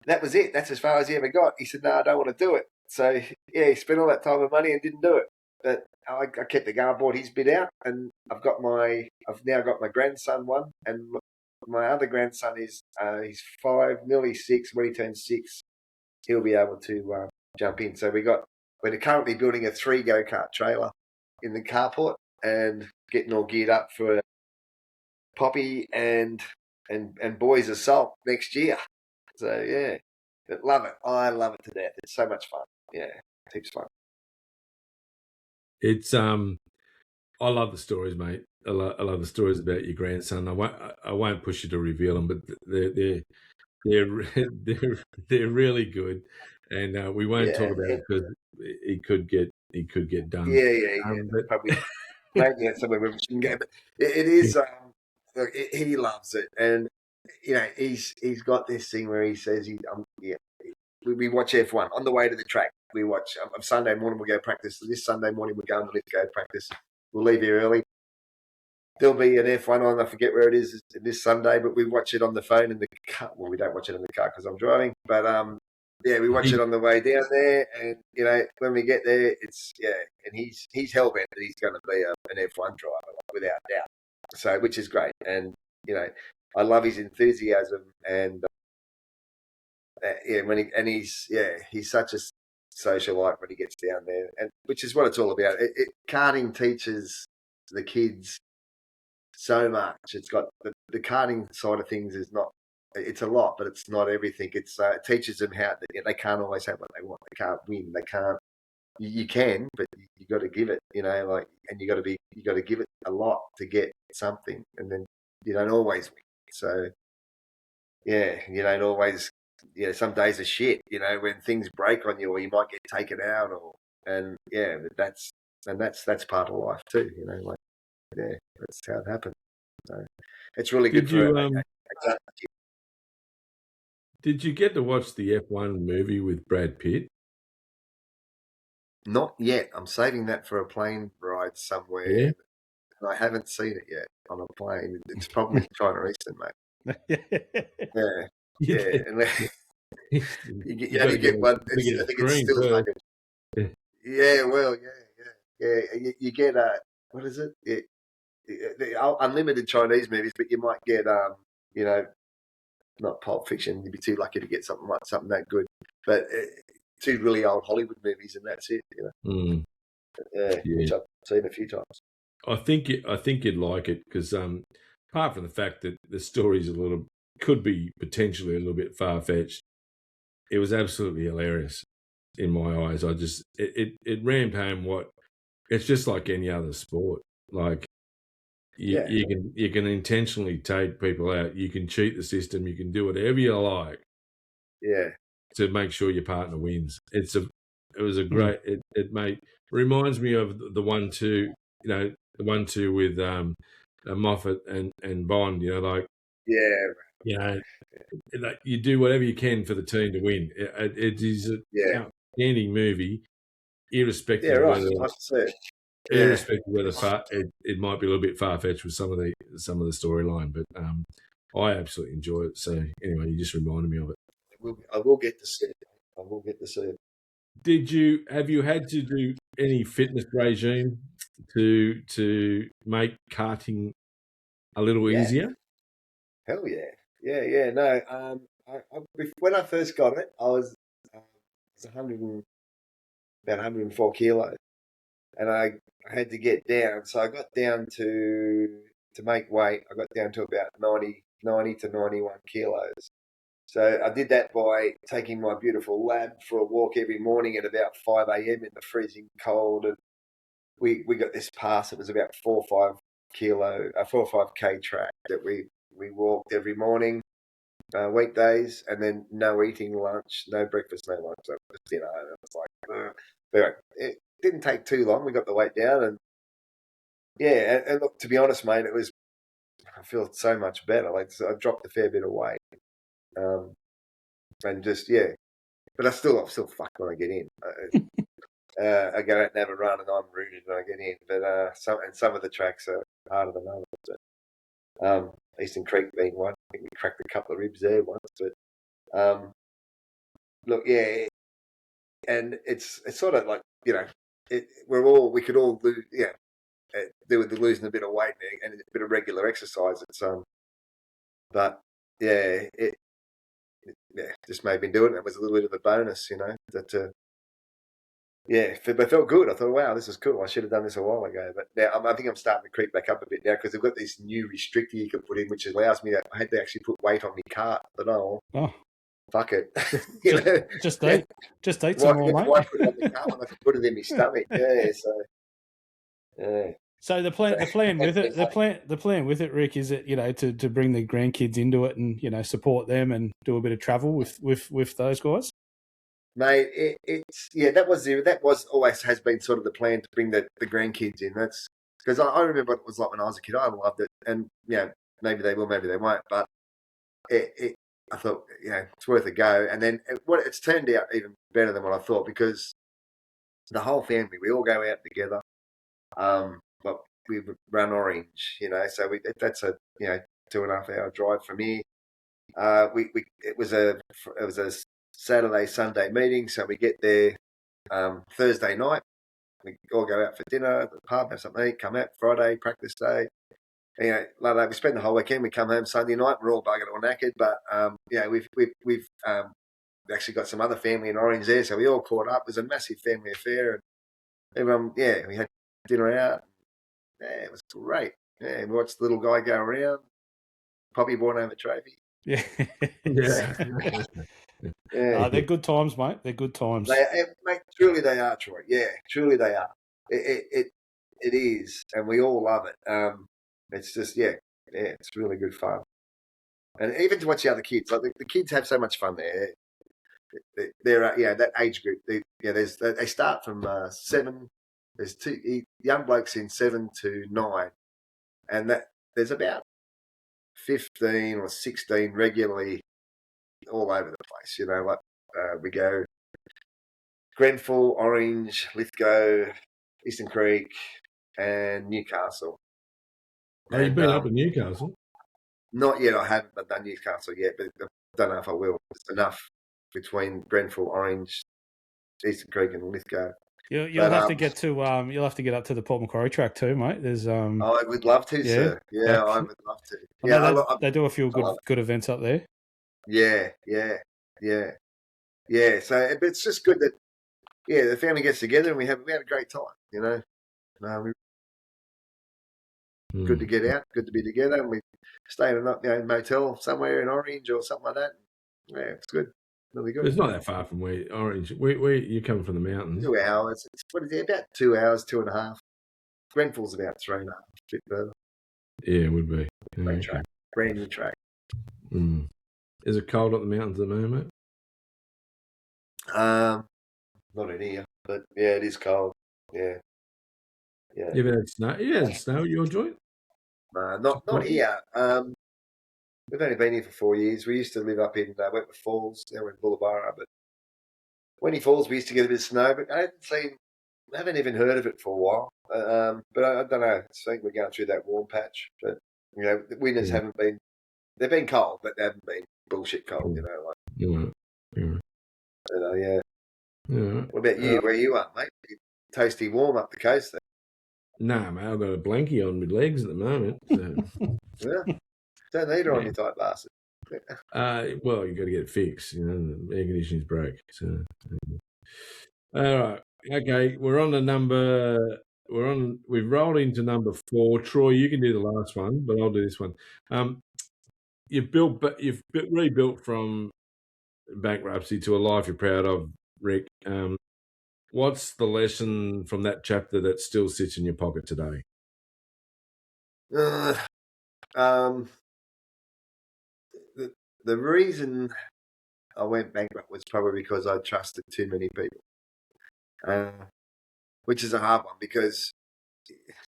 that was it. That's as far as he ever got. He said, "No, I don't want to do it." So yeah, he spent all that time and money and didn't do it. But I kept the go, bought his bid out, and I've now got my grandson one, and my other grandson is he's 5, nearly 6. When he turns 6, he'll be able to jump in. So we're currently building a 3 go kart trailer in the carport and getting all geared up for Poppy and Boys Assault next year. So yeah, but love it. I love it to death. It's so much fun. Yeah, heaps fun. It's I love the stories, mate. I love the stories about your grandson. I won't push you to reveal them, but they're really good, and we won't talk about it because he could get done. Yeah. Probably maybe somewhere where we can go, but it is. Look, he loves it, and he's got this thing where he says we watch F1 on the way to the track. We watch on Sunday morning. We go practice. This Sunday morning we're going to Let's Go practice. We'll leave here early. There'll be an F1 on. I forget where it is this Sunday, but we watch it on the phone in the car. Well, we don't watch it in the car because I'm driving, but we watch it on the way down there, and when we get there, and he's hell bent that he's going to be an F1 driver, without doubt. So, which is great, and I love his enthusiasm, and he's such a socialite when he gets down there, and which is what it's all about. Karting teaches the kids so much. It's got the karting side of things is not. It's a lot, but it's not everything. It teaches them how they can't always have what they want. They can't win. They can't. You can, but you got to give it. And you got to give it a lot to get something, and then you don't always win. So yeah, you don't always. Some days are shit. When things break on you, or you might get taken out, that's part of life too. that's how it happened. So it's really good Did for you did you get to watch the F1 movie with Brad Pitt? Not yet. I'm saving that for a plane ride somewhere, Yeah. and I haven't seen it yet on a plane. It's probably China Eastern, mate. Yeah, You yeah. get- And you got only to get get one. to get I a think it's screen still first. like Yeah. yeah. Well, yeah. You get what is it? The unlimited Chinese movies, but you might get you know, not Pulp Fiction. You'd be too lucky to get something that good. But two really old Hollywood movies, and that's it. Mm, Yeah, which yeah. I've seen a few times. I think you'd like it because apart from the fact that the story's could be potentially a little bit far fetched, it was absolutely hilarious in my eyes. It rammed home what it's just like any other sport. Like Yeah, you can intentionally take people out. You can cheat the system. You can do whatever you like yeah, to make sure your partner wins. It was a great. It reminds me of the 1-2. The 1-2 with Moffat and Bond. yeah, Like you do whatever you can for the team to win. It is an yeah. outstanding movie, Yeah, irrespective of right. whether I see it. Yeah, irrespective of whether it might be a little bit far fetched with some of the storyline, but I absolutely enjoy it. So anyway, you just reminded me of it. I will get to see it. I will get to see it. Have you had to do any fitness regime to make karting a little Yeah, easier? hell yeah, yeah. No, when I first got it, I was 100 about 104 kilos, and I had to get down. So I got down to make weight. I got down to about 90 to 91 kilos. So I did that by taking my beautiful lab for a walk every morning at about 5 a.m. in the freezing cold. And we got this pass. It was about 4 or 5K track that we walked every morning, weekdays, and then no eating lunch, no breakfast, no lunch. So it was dinner. And it was like, but anyway, it didn't take too long. We got the weight down, and yeah, and look, to be honest, mate, I feel so much better. Like I dropped a fair bit of weight, and just yeah, but I'm still fucked when I get in. I go out and have a run, and I'm rooted when I get in. But some of the tracks are harder than others. But, Eastern Creek being one. I think we cracked a couple of ribs there once. But look, yeah, and it's sort of like we could all lose, do with the losing a bit of weight and a bit of regular exercise. But yeah, just made me do it. And it was a little bit of a bonus, that. Yeah, but it felt good. I thought, wow, this is cool. I should have done this a while ago. But now I think I'm starting to creep back up a bit now because they've got this new restrictor you can put in, which allows me I had to actually put weight on my cart. But fuck it. Just eat some more, mate. Why put it on the cart when I can put it in my stomach? Yeah, so yeah. So the plan with it, Rick, is it to bring the grandkids into it and support them and do a bit of travel with those guys. Mate, that was always has been sort of the plan to bring the grandkids in. That's because I remember what it was like when I was a kid. I loved it, and maybe they will, maybe they won't. But I thought it's worth a go. And then it's turned out even better than what I thought because the whole family we all go out together. But we run Orange, so that's a 2.5 hour drive from here. It was a Saturday, Sunday meeting. So we get there Thursday night. We all go out for dinner at the pub, have something to eat, come out Friday, practice day. Like that, we spend the whole weekend. We come home Sunday night. We're all buggered or knackered, but we've actually got some other family in Orange there, so we all caught up. It was a massive family affair, and everyone, we had dinner out. Yeah, it was great. Yeah, we watched the little guy go around. Poppy brought home a trophy. Yeah. Yeah. They're good times, mate. They're good times. Mate, truly they are, Troy. Yeah, truly they are. It is, and we all love it. It's just it's really good fun, and even to watch the other kids. Like the kids have so much fun there. They're that age group. They start from 7. There's 2 young blokes in 7 to 9, and that there's about 15 or 16 regularly all over the place. Like we go Grenfell, Orange, Lithgow, Eastern Creek, and Newcastle. Oh, you've been up in Newcastle? Not yet. I haven't done Newcastle yet, but I don't know if I will. It's enough between Grenfell, Orange, Eastern Creek, and Lithgow. You'll have to get to you'll have to get up to the Port Macquarie track too, mate. There's I would love to, sir. Yeah, I would love to. Yeah, they do a few good events up there. Yeah. So, but it's just good that the family gets together and we had a great time. Good to get out, good to be together, and we stay in a motel somewhere in Orange or something like that. Yeah, it's good, really good. But it's not that far from where Orange. Where you're coming from the mountains? 2 hours. It's about 2 hours, 2.5. Grenfell's about 3.5, a bit further. Yeah, it would be. Great track, brand new track. Is it cold at the mountains at the moment? Not in here, but yeah, it is cold. Yeah. You've had snow. You had snow at your joint? Not here. We've only been here for 4 years. We used to live up in Wentworth Falls. Now we're in Bullabarra, but Wenny Falls, we used to get a bit of snow, but I haven't even heard of it for a while. But I don't know. I think we're going through that warm patch. But the winters haven't been. They've been cold, but they haven't been bullshit cold. Yeah. What about you? Where you are, mate? Toasty warm up the coast there. Nah, mate. I've got a blankie on my legs at the moment. So. Yeah. Don't need her on your tight bastard. Well, you got to get it fixed. The air conditioning's broke. So, all right, okay. We've rolled into number 4. Troy, you can do the last one, but I'll do this one. You've rebuilt from bankruptcy to a life you're proud of, Rick. What's the lesson from that chapter that still sits in your pocket today? The reason I went bankrupt was probably because I trusted too many people, which is a hard one because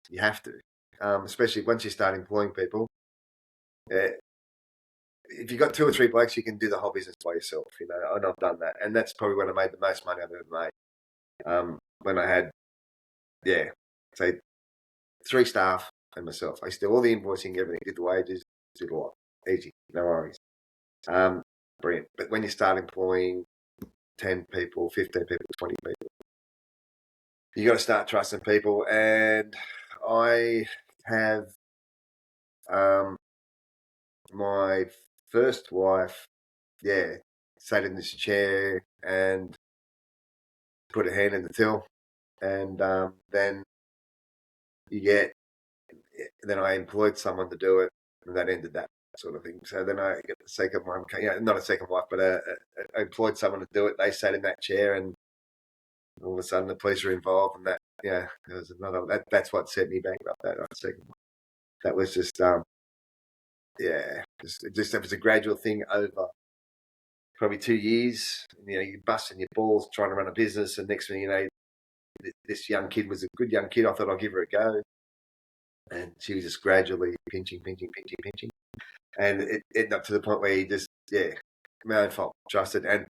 you have to, especially once you start employing people. If you've got 2 or 3 blokes, you can do the whole business by yourself, and I've done that. And that's probably when I made the most money I've ever made. When I had, say 3 staff and myself. I used to do all the invoicing, everything, did the wages, did a lot. Easy, no worries. Brilliant. But when you start employing 10 people, 15 people, 20 people, you got to start trusting people. And I have my first wife, sat in this chair and put her hand in the till, and then I employed someone to do it, and that ended that sort of thing. So then I get the second one, not a second wife, but I employed someone to do it. They sat in that chair, and all of a sudden the police are involved, and that there was another. That's what set me bankrupt. That second one. That was just it was a gradual thing over probably 2 years. You're busting your balls trying to run a business, and next thing you know, this young kid was a good young kid. I thought I'd give her a go, and she was just gradually pinching, and it ended up to the point where you just my own fault, trusted, and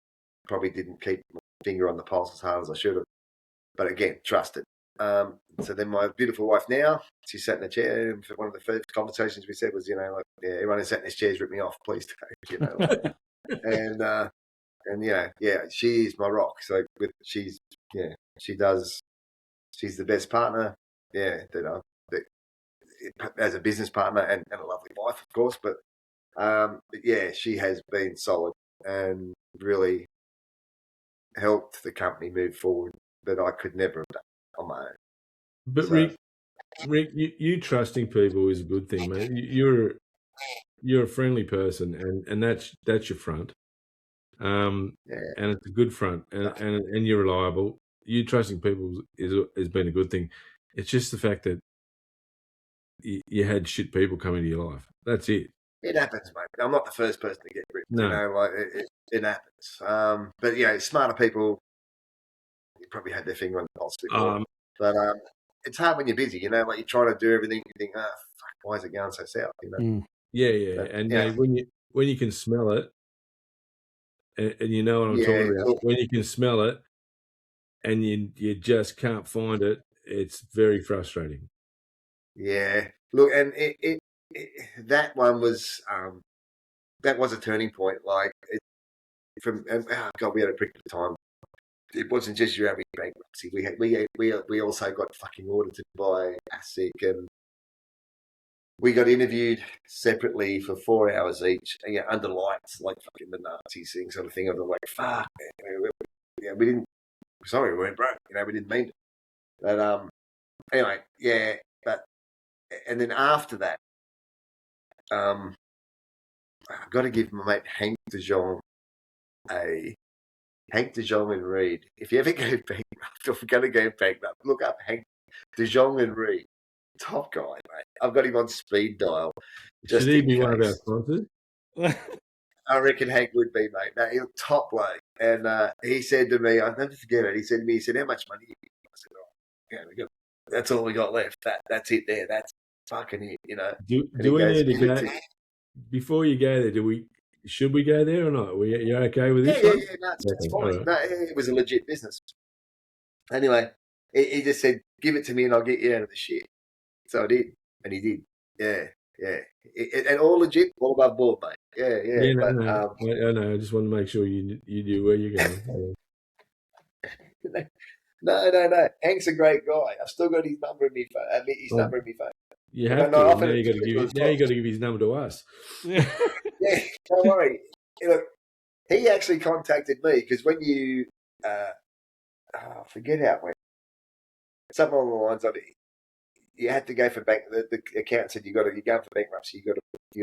probably didn't keep my finger on the pulse as hard as I should have. But again, trusted. So then my beautiful wife now, she sat in the chair, and one of the first conversations we said was, everyone who sat in this chair's ripped me off, please don't, and she is my rock. So she's the best partner, as a business partner and a lovely wife, of course. But she has been solid and really helped the company move forward that I could never have done on my own. But Rick, you trusting people is a good thing, mate. You're a friendly person, and that's your front. And it's a good front, and you're reliable. You trusting people has been a good thing. It's just the fact that you had shit people come into your life. That's it. It happens, mate. I'm not the first person to get ripped. No. It happens. But smarter people, you probably had their finger on the pulse before. But it's hard when you're busy. Like you're trying to do everything. You think, fuck, why is it going so south? You know. Mm. Yeah. But, And yeah. when you can smell it, and you know what I'm Yeah, talking about, look, when you can smell it and you just can't find it, it's very frustrating. yeah. Look, and that one was that was a turning point. Like God, we had a particular time. It wasn't just your average bankruptcy. We also got fucking audited by ASIC, and we got interviewed separately for 4 hours each, and, under lights, like fucking the Nazis thing, sort of thing. I'm like, fuck, man. We didn't. Sorry, we weren't broke. We didn't mean it. But anyway, yeah. But and then after that, I've got to give my mate Hank de Jong Hank de Jong and Reed. If you ever go bankrupt, or going to go bankrupt, look up Hank de Jong and Reed. Top guy, mate. I've got him on speed dial. Should he be one of our sponsors? I reckon Hank would be, mate. No, he's top bloke. And he said to me, I'll never forget it. He said to me, how much money have you got? I said, that's all we got left. That's it there. That's fucking it, Do and we goes, need to go before you go there? Should we go there or not? You okay with this? Yeah. No, it's fine. Right. No, it was a legit business. Anyway, he just said, give it to me and I'll get you out of the shit. So I did, and he did. Yeah. And all legit, all above board, mate. Yeah. No, I know. I just want to make sure you knew where you're going. No. Hank's a great guy. I've still got his number in my phone. Number in my phone. You have to. Now you got to give his number to us. Yeah, don't worry. Look, he actually contacted me because when you, I forget how it went. Something along the lines of it. You had to go for bank. The accountant said you're going for bankruptcy. You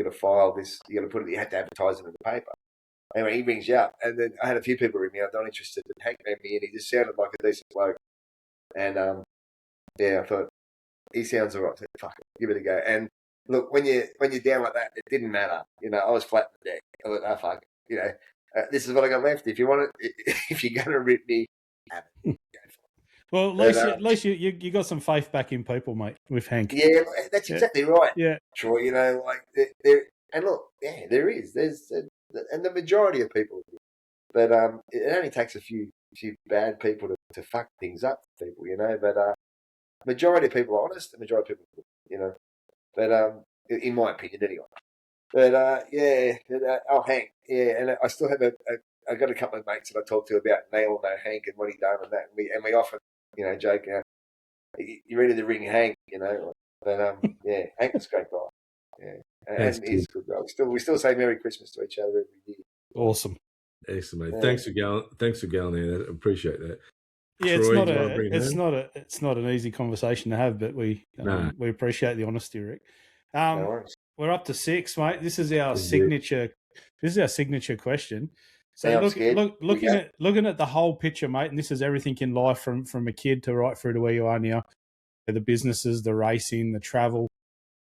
got to file this. You got to put it. You have to advertise it in the paper. Anyway, he rings you up, and then I had a few people ring me. I'm not interested. And Hank rang me, and he just sounded like a decent bloke. And I thought he sounds all right. So fuck it, give it a go. And look, when you're down like that, it didn't matter. I was flat in the deck. I thought, oh fuck it. This is what I got left. If you want it, if you're gonna rip me, have it. Well, at least you got some faith back in people, mate, with Hank. Yeah, that's exactly right. Yeah, Troy. Like there, and look, there is. There's and the majority of people, but it only takes a few bad people to fuck things up for people, But majority of people are honest, the majority of people, But in my opinion, anyway. But Hank, and I still have I got a couple of mates that I talked to about, and they all know Hank and what he done and that, and we often, joke, you ready to ring Hank, But Hank was a great guy, and he's a good guy. We still say Merry Christmas to each other every year. Awesome. Excellent, mate. Thanks for going there. I appreciate that. Yeah, Troy, it's not an easy conversation to have, but we appreciate the honesty, Rick. We're up to 6, mate. This is our signature. This is our signature question. So looking at the whole picture, mate, and this is everything in life from a kid to right through to where you are now. The businesses, the racing, the travel,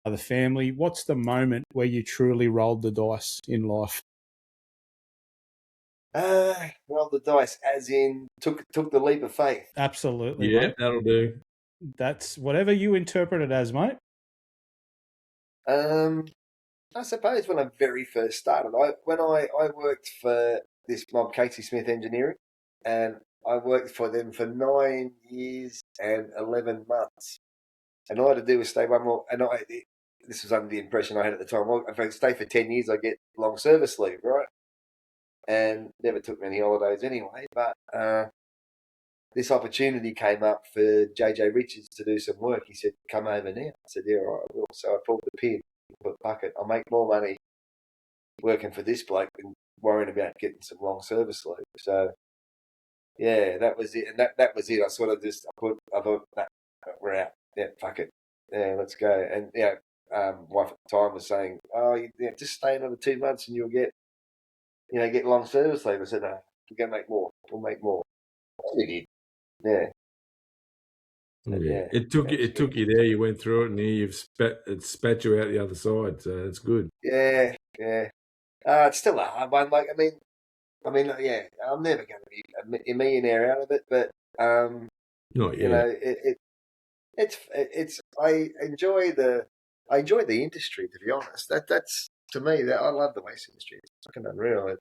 the family. What's the moment where you truly rolled the dice in life? Rolled the dice, as in took the leap of faith. Absolutely, yeah, mate. That'll do. That's whatever you interpret it as, mate. I suppose when I very first started, I worked for this mob, Casey Smith Engineering, and I worked for them for 9 years and 11 months. And all I had to do was stay one more. And this was under the impression I had at the time. Well, if I stay for 10 years, I get long service leave, right? And never took many holidays anyway. But this opportunity came up for JJ Richards to do some work. He said, "Come over now." I said, "Yeah, all right, I will." So I pulled the pin. But fuck it, I'll make more money working for this bloke than worrying about getting some long service leave. So yeah, that was it, and that was it. I sort of just I thought nah, we're out. Yeah, fuck it. Yeah, let's go. And wife at the time was saying, "Oh, just stay another 2 months and you'll get long service leave." I said, "No, we're gonna make more. We'll make more." We did. Yeah. Yeah. It took you there. You went through it, and here it spat you out the other side. So it's good. Yeah. It's still a hard one. Like, I mean, yeah, I'm never going to be a millionaire out of it, but not yet. it's I enjoy the I enjoy the industry, to be honest. That's to me that I love the waste industry. It's fucking unreal.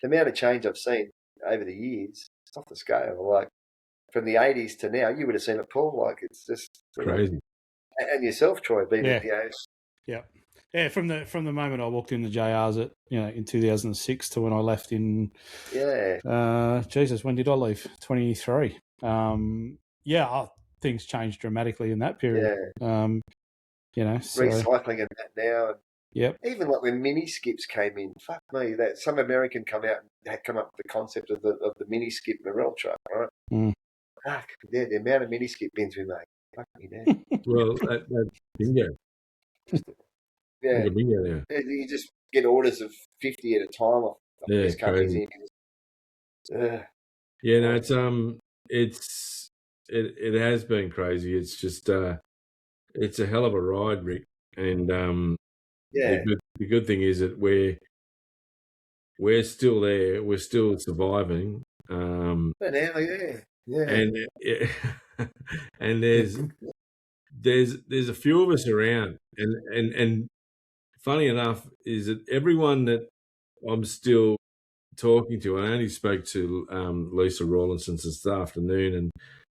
The amount of change I've seen over the years, it's off the scale. Like from the '80s to now, you would have seen it, Paul. Like it's just Crazy. And yourself, Troy, being Yeah. at the age. Yeah. From the moment I walked in the JRs in 2006 to when I left in Jesus, when did I leave? 23. Things changed dramatically in that period. So, Recycling and that now. Yep. Even like when mini skips came in, fuck me, that some American come out and had come up with the concept of the mini skip Morel truck, right? Fuck, the amount of mini skip bins we make. Fuck me down. Well, that bingo. Yeah. Bingo now. You just get orders of 50 at a time off these companies. Yeah, no, it has been crazy. It's just it's a hell of a ride, Rick. And the good thing is that we're still there. We're still surviving. But now, and and there's a few of us around, and funny enough is that everyone that I'm still talking to, I only spoke to Lisa Rawlinson this afternoon,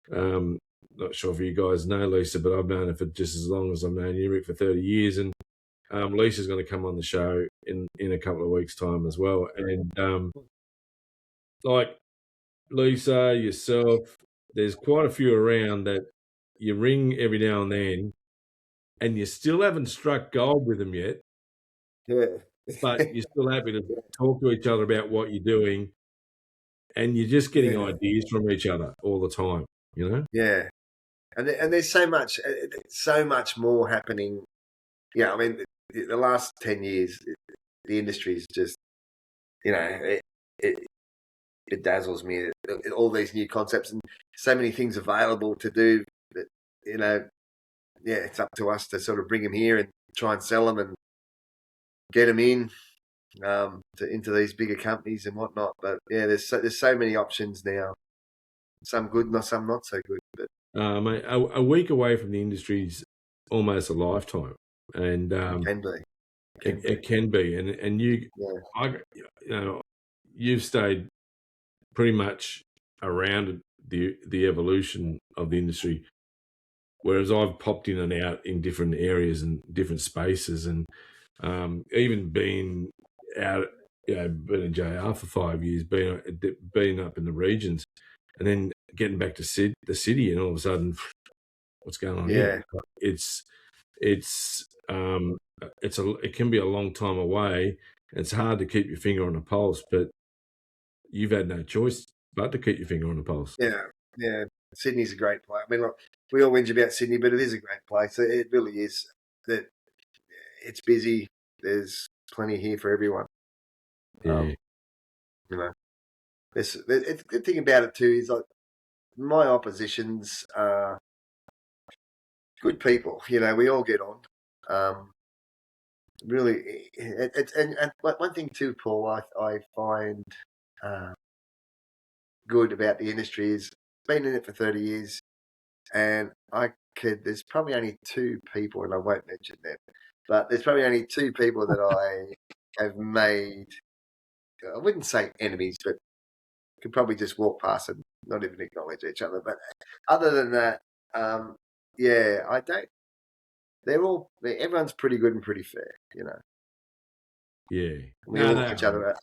and not sure if you guys know Lisa, but I've known her for just as long as I've known you, Rick, for 30 years, and Lisa's going to come on the show in a couple of weeks' time as well, and like Lisa, yourself, there's quite a few around that you ring every now and then, and you still haven't struck gold with them yet. Yeah. But you're still happy to talk to each other about what you're doing, and you're just getting ideas from each other all the time, Yeah. And there's so much more happening. Yeah, I mean, the last 10 years, the industry's just, it dazzles me. All these new concepts and so many things available to do that, it's up to us to sort of bring them here and try and sell them and get them into these bigger companies and whatnot. But yeah, there's so many options now. Some good, some not so good. But mate, a week away from the industry is almost a lifetime, and it can be. It can be, and you, you've stayed pretty much around the evolution of the industry, whereas I've popped in and out in different areas and different spaces, and even been out, been in JR for 5 years, been up in the regions, and then getting back to the city, and all of a sudden, what's going on here? It can be a long time away. It's hard to keep your finger on the pulse, but you've had no choice but to keep your finger on the pulse. Yeah. Sydney's a great place. I mean, look, we all whinge about Sydney, but it is a great place. It really is. That it's busy. There's plenty here for everyone. Yeah. The good thing about it too is like my oppositions are good people. We all get on. Really, and one thing too, Paul, I find good about the industry is been in it for 30 years, and there's probably only two people, and I won't mention them, but there's probably only two people that I have made, I wouldn't say enemies, but could probably just walk past and not even acknowledge each other. But other than that, I don't. Everyone's pretty good and pretty fair, Yeah. We all look each other out.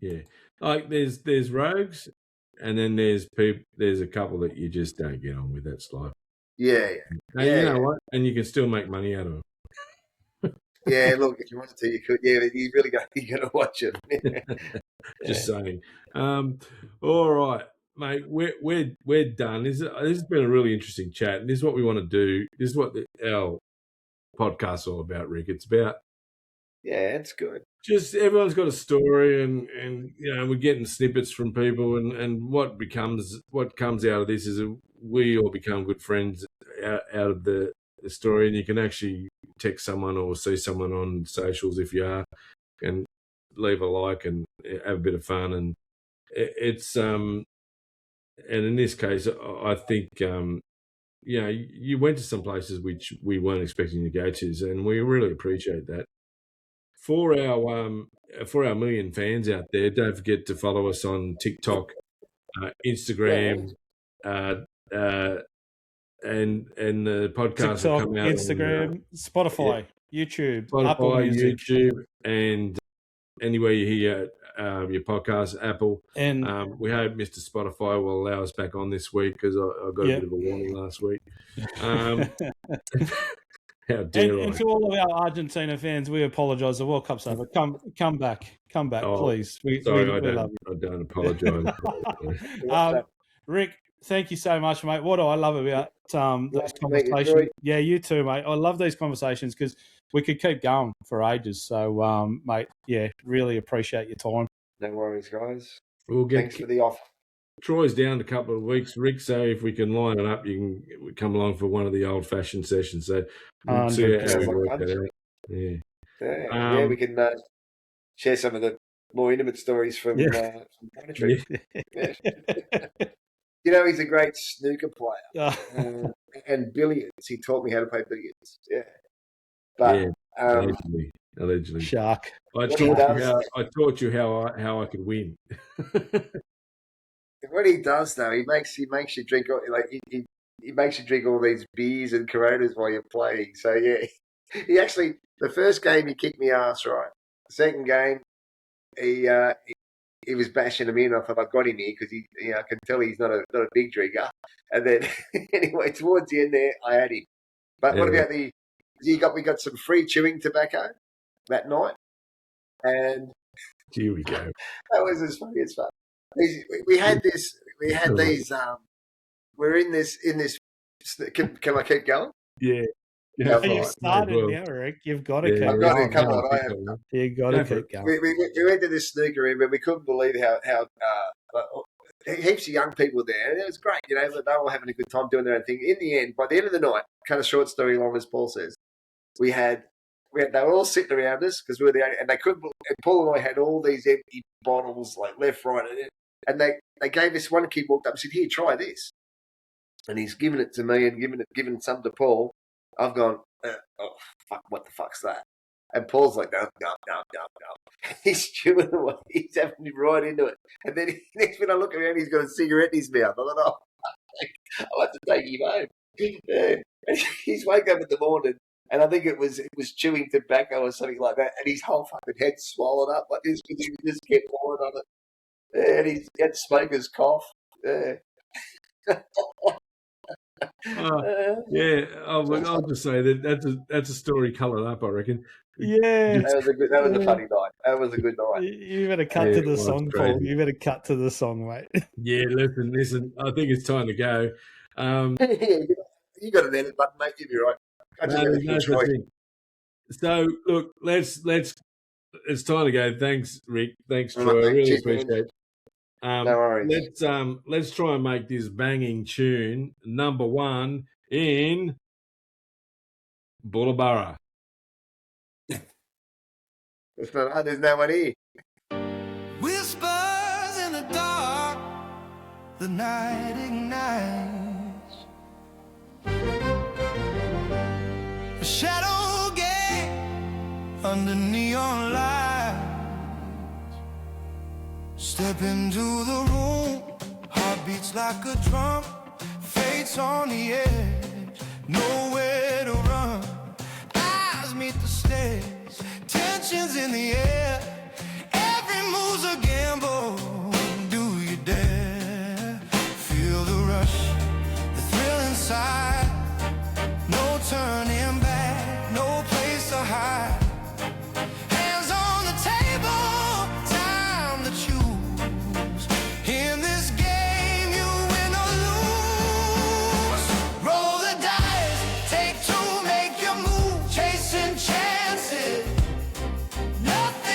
Yeah. Like there's rogues, and then there's people. There's a couple that you just don't get on with. That's life. Yeah. And you know what? And you can still make money out of them. Yeah, look, if you wanted to, you could. Yeah, you really got to watch it. Just saying. All right, mate. We're done. This has been a really interesting chat, and this is what we want to do. This is what our podcast's all about, Rick. It's about it's good. Just everyone's got a story, and we're getting snippets from people, and what comes out of this is we all become good friends out of the story, and you can actually text someone or see someone on socials if you are, and leave a like and have a bit of fun, and it's and in this case, I think you went to some places which we weren't expecting to go to, and we really appreciate that. For our million fans out there, don't forget to follow us on TikTok, Instagram, and the podcast will TikTok, come out Instagram, Spotify, YouTube, Spotify, Apple Music, YouTube, and anywhere you hear your podcast, Apple. and we hope Mr. Spotify will allow us back on this week because I got a bit of a warning last week. How dare I? And to all of our Argentina fans, we apologise. The World Cup's over. Come back, please. Sorry, I don't apologise. Rick, thank you so much, mate. What do I love about those conversations? Yeah, you too, mate. I love these conversations because we could keep going for ages. So, mate, really appreciate your time. No worries, guys. Thanks for the offer. Troy's down a couple of weeks, Rick, so if we can line it up, you can come along for one of the old-fashioned sessions. So we'll see how we work that out. Yeah, we can share some of the more intimate stories from Planetary. Yeah. He's a great snooker player and billiards. He taught me how to play billiards. Yeah, but allegedly, shark. I taught you how I could win. What he does though, he makes you drink he makes you drink all these beers and Coronas while you're playing. So he actually the first game he kicked me ass, right? The second game he was bashing him in. I thought I got him here because I can tell he's not a big drinker. And then anyway, towards the end there, I had him. But what about we got some free chewing tobacco that night, and here we go. That was as funny as fuck. We had these. We're in this. Can I keep going? Yeah. You've started now, Rick. You've got to keep going. I've got to come on. You've got to keep going. We went to this snooker room and we couldn't believe how heaps of young people there. And it was great, they were all having a good time doing their own thing. In the end, by the end of the night, kind of short story long as Paul says, they were all sitting around us because we were the only, and they couldn't. And Paul and I had all these empty bottles like left, right, and they gave us one kid walked up and said, "Here, try this," and he's given it to me and given some to Paul. I've gone, oh fuck! What the fuck's that? And Paul's like, no. He's chewing away. He's having me right into it. And then next minute I look around, he's got a cigarette in his mouth. I thought, I'll have to take him home. Yeah. He's woke up in the morning. And I think it was chewing tobacco or something like that, and his whole fucking head swallowed up like this because he just kept pouring on it. Yeah, and he had smoker's cough. Yeah. I'll just say that's a story coloured up, I reckon. Yeah, that was a funny night. That was a good night. You better cut to the song, Paul. You better cut to the song, mate. Yeah, listen. I think it's time to go. You got an edit button, mate. You'll be right. So look, let's it's time to go. Thanks, Rick. Thanks, Troy. I really appreciate it. No worries. Let's try and make this banging tune number one in Bullabara. There's no one here. Whispers in the dark, the night ignites. A shadow game under neon lights. Step into the room, heart beats like a drum. Fate's on the edge, nowhere to run. Eyes meet the stairs, tensions in the air. Every move's a gamble, do you dare? Feel the rush, the thrill inside. No turning back, no place to hide. Hands on the table, time to choose. In this game, you win or lose. Roll the dice, take two, make your move. Chasing chances, nothing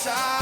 side.